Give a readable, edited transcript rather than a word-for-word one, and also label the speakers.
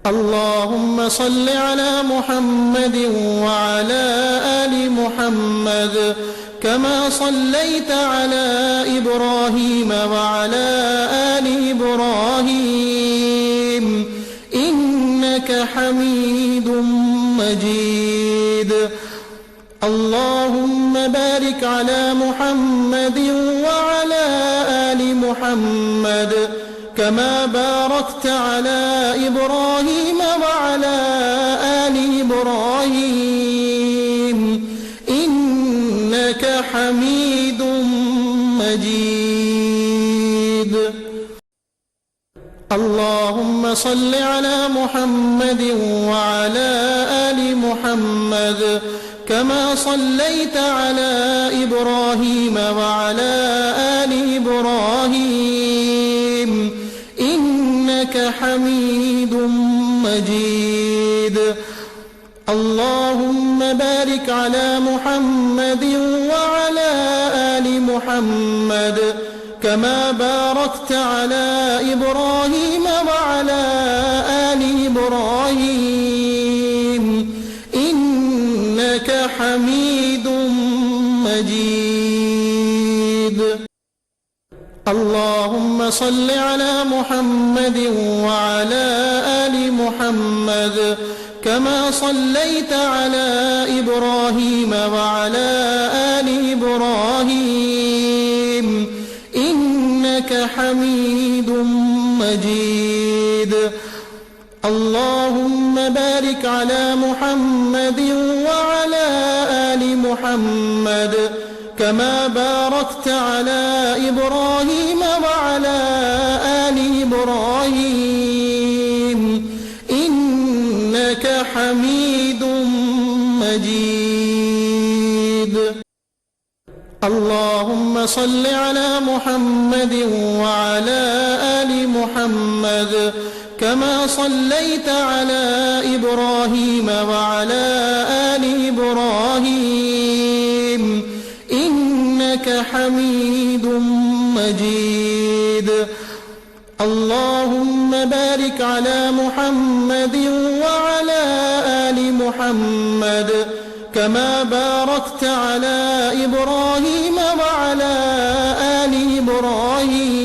Speaker 1: اللهم صل على محمد وعلى آل محمد كما صليت على إبراهيم وعلى آل إبراهيم إنك حميد مجيد. اللهم بارك على محمد وعلى آل محمد كما باركت على إبراهيم وعلى آل إبراهيم إنك حميد مجيد. اللهم صل على محمد وعلى آل محمد كما صليت على إبراهيم وعلى آل إبراهيم إنك حميد مجيد. اللهم بارك على محمد وعلى آل محمد كما باركت على إبراهيم وعلى آل إبراهيم إنك حميد مجيد. اللهم صل على محمد وعلى آل محمد كما صليت على إبراهيم وعلى آل إبراهيم إنك حميد مجيد. اللهم بارك على محمد وعلى آل محمد كما باركت على إبراهيم وعلى آل إبراهيم إنك حميد مجيد. اللهم صل على محمد وعلى آل محمد كما صليت على إبراهيم وعلى آل إبراهيم إنك حميد مجيد. اللهم بارك على محمد وعلى آل محمد كما باركت على إبراهيم وعلى آل إبراهيم